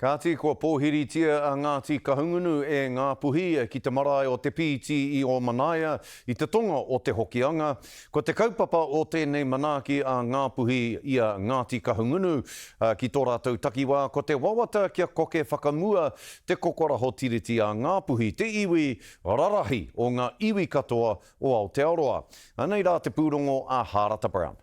Kāti kua pōhiritia a Ngāti Kahungunu e ngā puhi ki te marae o te pīti i o Manaia i te tonga o te hokianga. Ko te kaupapa o tēnei manaaki a ngā puhi i a Ngāti Kahungunu ki tō rātou takiwā. Ko te wawata kia koke whakamua te kokora hotiriti a ngā puhi, te iwi rarahi o ngā iwi katoa o Aotearoa. Anei rā te pūrongo a Harata Brown.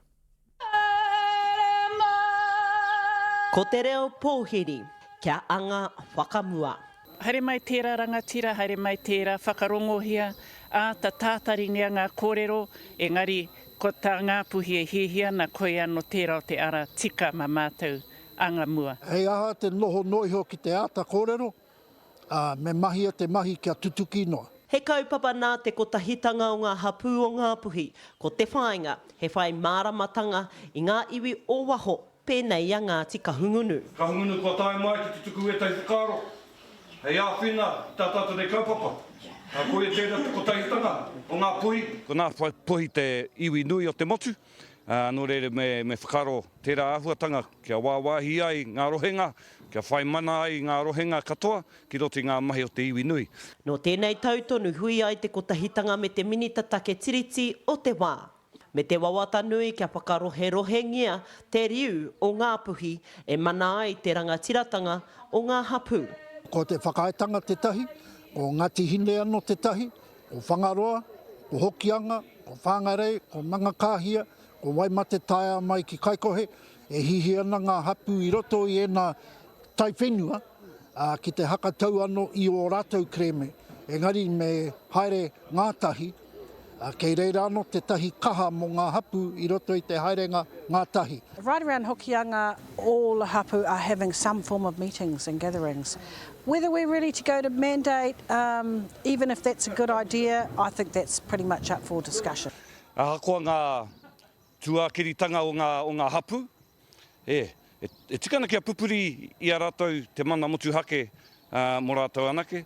Ko te reo pōhiri, kia anga whakamua. Haere mai tērā rangatira, haere mai tērā whakarongohia, ta tātaringia ngā kōrero, engari ko tā ngā puhi e hihia na koe anō tērā o te ara tika ma mātou anga mua. Hei aha te noho noiho ki te āta kōrero, me mahia te mahi kia tutuki noa. He kaupapa nā te kotahitanga o ngā hapū o ngā puhi, ko te whāinga, he whai māramatanga i ngā iwi o waho, pēnei a Ngāti Kahungunu. Kahungunu kua tae mai ki te tuku e tei whakaro. Hei āwhina, tā tātou nei kaupapa. Koe tēnā te kotahitanga o ngā puhi. Ko nā puhi te iwi nui o te motu. Nō reire me whakaro tērā āhuatanga kia wāwahi ai ngā rohenga, kia whai mana ai ngā rohenga katoa, ki roti ngā mahi o te iwi nui. No tēnei tautonu hui ai te kotahitanga me te minitatake tiriti o te wā. Me te wawata nui kia whakarohe-rohengia te riu o ngā puhi e mana ai te rangatiratanga o ngā hapū. Ko te whakaetanga te tahi, ko ngati hine anō te tahi, ko whangaroa, ko hokianga, ko whangarei, ko mangakāhia, ko waimate taia mai ki kaikohe, e hihi ana ngā hapū i roto i ena tai whenua ki te hakatau anō i o rātou kreme. Engari me haere ngā tahi, kei reira anō te tahi kaha mo ngā hapū i roto i te haerenga ngā tahi. Right around Hokianga, all the hapu are having some form of meetings and gatherings. Whether we're ready to go to mandate, even if that's a good idea, I think that's pretty much up for discussion. Ahakoa ngā tuakiritanga o ngā hapu, e tikana kia pupuri i a rātou te mana motu hake mo rātou anake.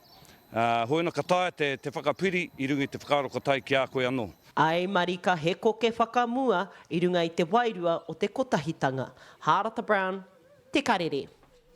Hoena ka tae te whakapiri i runga i te whakaro ko tai ki a koe anō. Ai marika he koke whakamua i runga i te wairua o te kotahitanga. Harata Brown, Te Karere.